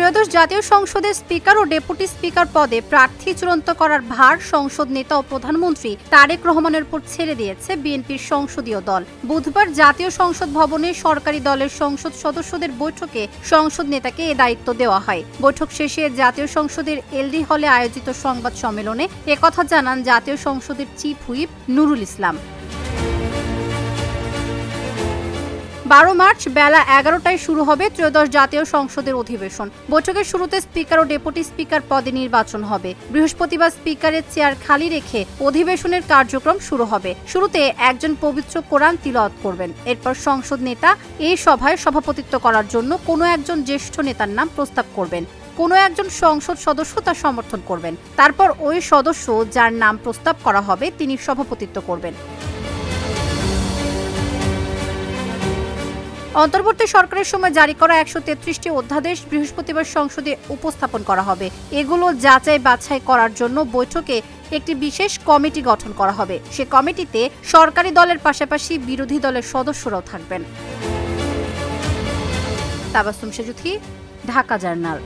ত্রয়োদশ জাতীয় সংসদের স্পিকার ও ডেপুটি স্পিকার পদে প্রার্থী চূড়ান্ত করার ভার সংসদ নেতা ও প্রধানমন্ত্রী তারেক রহমানের উপর ছেড়ে দিয়েছে বিএনপির সংসদীয় দল। বুধবার জাতীয় সংসদ ভবনে সরকারি দলের সংসদ সদস্যদের বৈঠকে সংসদ নেতাকে এ দায়িত্ব দেওয়া হয়। বৈঠক শেষে জাতীয় সংসদের এলডি হলে আয়োজিত সংবাদ সম্মেলনে একথা জানান জাতীয় সংসদের chief whip Nurul Islam. 12 March বেলা 11টায় শুরু হবে ত্রয়োদশ জাতীয় সংসদের অধিবেশন। বৈঠকের শুরুতে স্পিকার ও ডেপুটি স্পিকার পদে নির্বাচন হবে। বৃহস্পতিবার স্পিকারের চেয়ার খালি রেখে অধিবেশনের কার্যক্রম শুরু হবে। শুরুতে একজন পবিত্র কোরআন তিলাওয়াত করবেন। এরপর সংসদ নেতা এই সভায় সভাপতিত্ব করার জন্য কোনো একজন জ্যেষ্ঠ নেতার নাম প্রস্তাব করবেন। কোনো একজন সংসদ সদস্য তা সমর্থন করবেন। তারপর ওই সদস্য যার নাম প্রস্তাব করা হবে তিনি সভাপতিত্ব করবেন। অন্তর্বর্তী সরকারের সময় জারি করা 133টি অধ্যাদেশ বৃহস্পতিবার সংসদে উপস্থাপন করা হবে। এগুলো যাচাই বাছাই করার জন্য বৈঠকে একটি বিশেষ কমিটি গঠন করা হবে। সে কমিটিতে সরকারি দলের পাশাপাশি বিরোধী দলের সদস্যরাও থাকবেন। তাবাসসুম সেজুথি, ঢাকা জার্নাল।